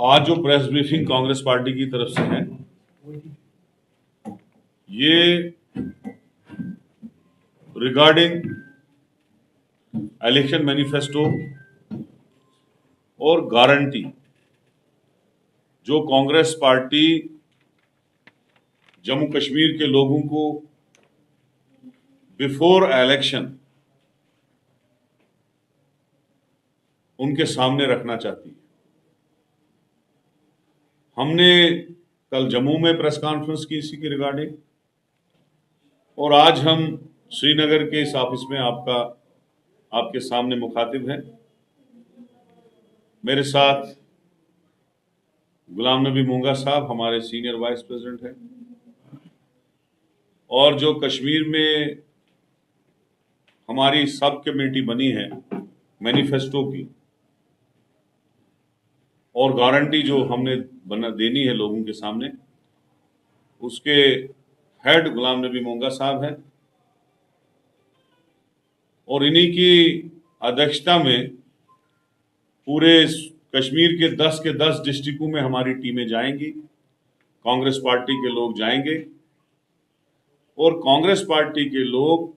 आज जो press briefing Congress party की तरफ से है, ये रिगार्डिंग इलेक्शन मैनिफेस्टो और गारंटी जो कांग्रेस पार्टी जम्मू कश्मीर के लोगों को बिफोर इलेक्शन उनके सामने रखना चाहती है। हमने कल जम्मू में प्रेस कॉन्फ्रेंस की इसी के रिगार्डिंग, और आज हम श्रीनगर के इस ऑफिस में आपके सामने मुखातिब हैं। मेरे साथ गुलाम नबी मोंगा साहब हमारे सीनियर वाइस प्रेसिडेंट हैं, और जो कश्मीर में हमारी सब कमेटी बनी है मैनिफेस्टो की और गारंटी जो हमने देनी है लोगों के सामने, उसके हेड गुलाम नबी मोंगा साहब हैं। और इन्हीं की अध्यक्षता में पूरे कश्मीर के 10 के 10 डिस्ट्रिक्टों में हमारी टीमें जाएंगी, कांग्रेस पार्टी के लोग जाएंगे, और कांग्रेस पार्टी के लोग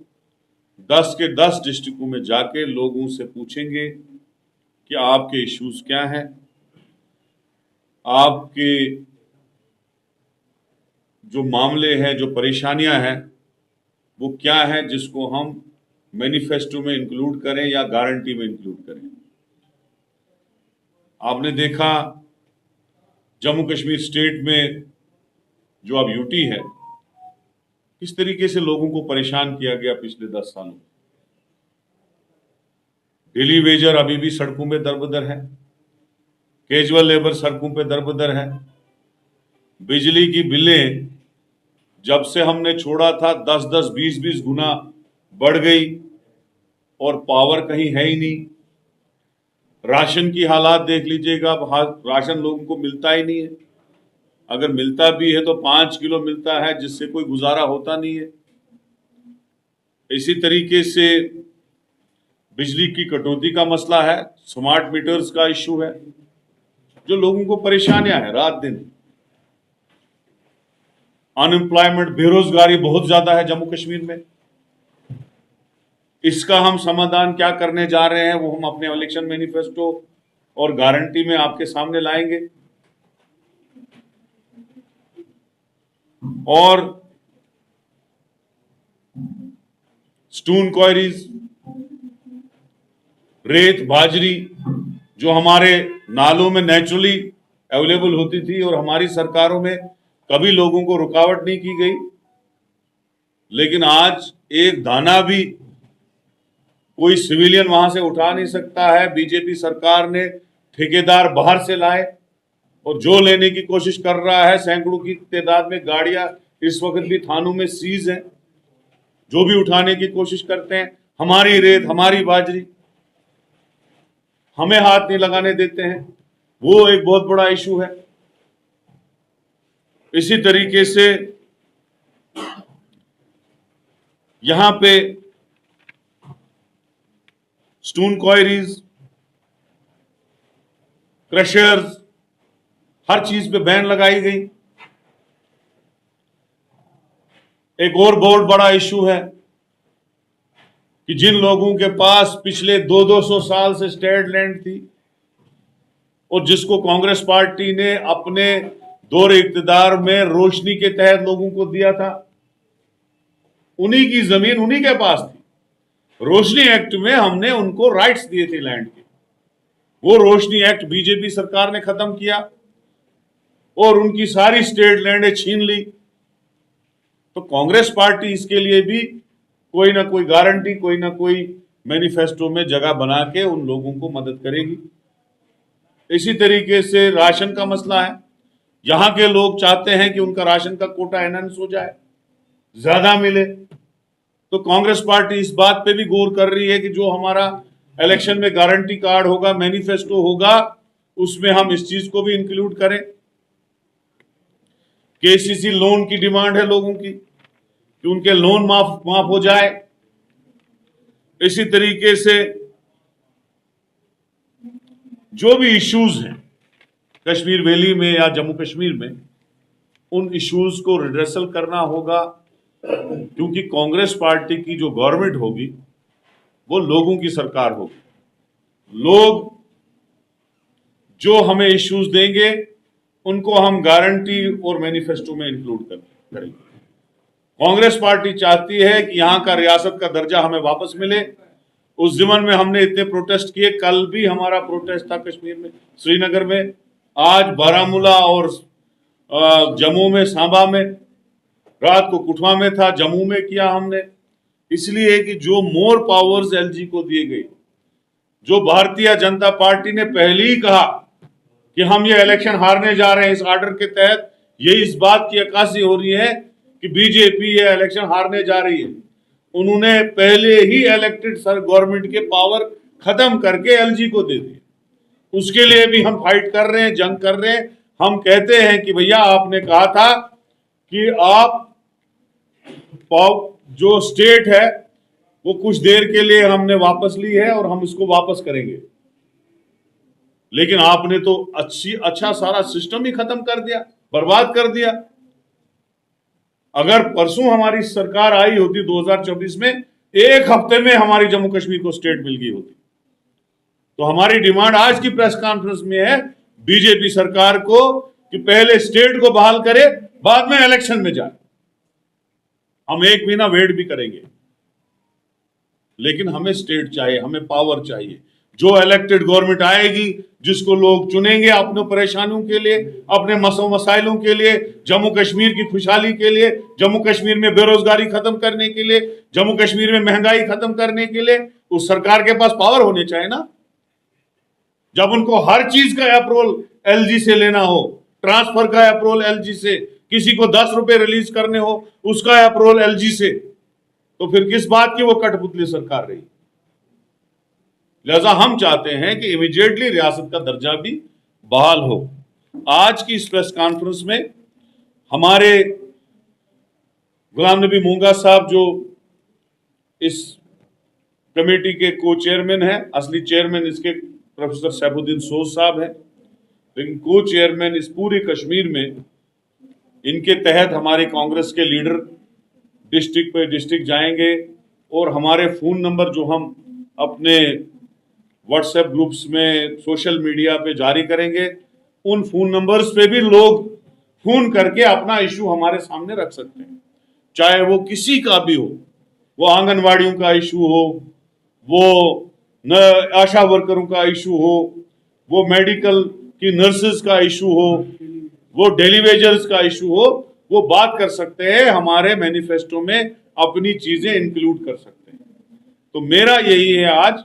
10 के 10 डिस्ट्रिक्टों में जाके लोगों से पूछेंगे कि आपके इश्यूज क्या हैं, आपके जो मामले हैं, जो परेशानियां हैं, वो क्या है जिसको हम मैनिफेस्टो में इंक्लूड करें या गारंटी में इंक्लूड करें। आपने देखा जम्मू कश्मीर स्टेट में जो अब यूटी है, किस तरीके से लोगों को परेशान किया गया पिछले 10 सालों। डेली वेजर अभी भी सड़कों में दरबदर है, कैजुअल लेबर सड़कों पे दरबदर है, बिजली की बिलें जब से हमने छोड़ा था 10-10, 20-20 गुना बढ़ गई, और पावर कहीं है ही नहीं। राशन की हालात देख लीजिएगा, अब राशन लोगों को मिलता ही नहीं है, अगर मिलता भी है तो 5 किलो मिलता है, जिससे कोई गुजारा होता नहीं है। इसी तरीके से बिजली की कटौती का मसला है, स्मार्ट मीटर्स का इश्यू है, जो लोगों को परेशानियां हैं रात दिन। अनएम्प्लॉयमेंट, बेरोजगारी बहुत ज्यादा है जम्मू कश्मीर में। इसका हम समाधान क्या करने जा रहे हैं वो हम अपने इलेक्शन मैनिफेस्टो और गारंटी में आपके सामने लाएंगे। और स्टोन क्वारीज, रेत, बाजरी जो हमारे नालों में नेचुरली अवेलेबल होती थी और हमारी सरकारों में कभी लोगों को रुकावट नहीं की गई, लेकिन आज एक दाना भी कोई सिविलियन वहां से उठा नहीं सकता है। बीजेपी सरकार ने ठेकेदार बाहर से लाए और जो लेने की कोशिश कर रहा है, सैकड़ों की तादाद में गाड़ियां इस वक्त भी थानों में सीज हैं, जो भी उठाने की कोशिश करते हैं। हमारी रेत, हमारी बाजरी हमें हाथ नहीं लगाने देते हैं, वो एक बहुत बड़ा इशू है। इसी तरीके से यहां पे स्टोन क्वारीज, क्रशर्स, हर चीज पे बैन लगाई गई। एक और बहुत बड़ा इशू है कि जिन लोगों के पास पिछले 200-200 साल से स्टेट लैंड थी और जिसको कांग्रेस पार्टी ने अपने दौर इक्तिदार में रोशनी के तहत लोगों को दिया था, उन्हीं की जमीन उन्हीं के पास थी। रोशनी एक्ट में हमने उनको राइट्स दिए थे लैंड के, वो रोशनी एक्ट बीजेपी सरकार ने खत्म किया और उनकी सारी स्टेट लैंडें छीन ली। तो कांग्रेस पार्टी इसके लिए भी कोई ना कोई गारंटी, कोई ना कोई मैनिफेस्टो में जगह बना के उन लोगों को मदद करेगी। इसी तरीके से राशन का मसला है, यहां के लोग चाहते हैं कि उनका राशन का कोटा एनहांस हो जाए, ज्यादा मिले। तो कांग्रेस पार्टी इस बात पे भी गौर कर रही है कि जो हमारा इलेक्शन में गारंटी कार्ड होगा, मैनिफेस्टो होगा, उसमें हम इस चीज को भी इंक्लूड करें। केसीसी लोन की डिमांड है लोगों की कि उनके लोन माफ हो जाए। इसी तरीके से जो भी इश्यूज हैं कश्मीर वैली में या जम्मू कश्मीर में उन इश्यूज को रिड्रेसल करना होगा, क्योंकि कांग्रेस पार्टी की जो गवर्नमेंट होगी वो लोगों की सरकार होगी। लोग जो हमें इश्यूज देंगे उनको हम गारंटी और मैनिफेस्टो में इंक्लूड करेंगे। कांग्रेस पार्टी चाहती है कि यहां का रियासत का दर्जा हमें वापस मिले। उस ज़िमन में हमने इतने प्रोटेस्ट किए, कल भी हमारा प्रोटेस्ट था कश्मीर में, श्रीनगर में, आज बारामूला और जम्मू में, सांबा में, रात को कुठवा में था, जम्मू में किया हमने। इसलिए कि जो मोर पावर्स एलजी को दिए गए, जो भारतीय जनता पार्टी ने पहले ही कहा कि हम ये इलेक्शन हारने जा रहे हैं, इस ऑर्डर के तहत ये इस बात की अक्कासी हो रही है कि बीजेपी ये इलेक्शन हारने जा रही है। उन्होंने पहले ही इलेक्टेड गवर्नमेंट के पावर खत्म करके एलजी को दे दिए। उसके लिए भी हम फाइट कर रहे हैं, जंग कर रहे हैं। हम कहते हैं कि भैया आपने कहा था कि आप जो स्टेट है वो कुछ देर के लिए हमने वापस ली है और हम इसको वापस करेंगे, लेकिन आपने तो अच्छा सारा सिस्टम ही खत्म कर दिया, बर्बाद कर दिया। अगर परसों हमारी सरकार आई होती 2024 में, एक हफ्ते में हमारी जम्मू कश्मीर को स्टेट मिल गई होती। तो हमारी डिमांड आज की प्रेस कॉन्फ्रेंस में है बीजेपी सरकार को कि पहले स्टेट को बहाल करे, बाद में इलेक्शन में जाए। हम एक महीना वेट भी करेंगे, लेकिन हमें स्टेट चाहिए, हमें पावर चाहिए। जो इलेक्टेड गवर्नमेंट आएगी, जिसको लोग चुनेंगे अपने परेशानियों के लिए, अपने मसाइलों के लिए, जम्मू कश्मीर की खुशहाली के लिए, जम्मू कश्मीर में बेरोजगारी खत्म करने के लिए, जम्मू कश्मीर में महंगाई खत्म करने के लिए, उस सरकार के पास पावर होने चाहिए ना। जब उनको हर चीज का अप्रूवल एलजी से लेना हो, ट्रांसफर का अप्रूवल एलजी से, किसी को 10 रुपए रिलीज करने हो उसका अप्रूवल एलजी से, तो फिर किस बात की वो कठपुतली सरकार रही। लिहाजा हम चाहते हैं कि इमीडिएटली रियासत का दर्जा भी बहाल हो। आज की इस प्रेस कॉन्फ्रेंस में हमारे गुलाम नबी मूंगा साहब, जो इस कमेटी के को चेयरमैन है, असली चेयरमैन इसके प्रोफेसर सैफुद्दीन सोज साहब हैं, लेकिन को चेयरमैन इस पूरे कश्मीर में, इनके तहत हमारे कांग्रेस के लीडर डिस्ट्रिक्ट पे डिस्ट्रिक्ट जाएंगे और हमारे फ़ोन नंबर जो हम अपने व्हाट्सएप ग्रुप्स में, सोशल मीडिया पे जारी करेंगे, उन फ़ोन नंबर्स पे भी लोग फ़ोन करके अपना इशू हमारे सामने रख सकते हैं, चाहे वो किसी का भी हो। वो आंगनवाड़ियों का इशू हो, वो आशा वर्करों का इशू हो, वो मेडिकल की नर्सेज का इशू हो, वो डेली वेजर्स का इशू हो, वो बात कर सकते हैं। हमारे मैनिफेस्टो में अपनी चीजें इंक्लूड कर सकते हैं। तो मेरा यही है आज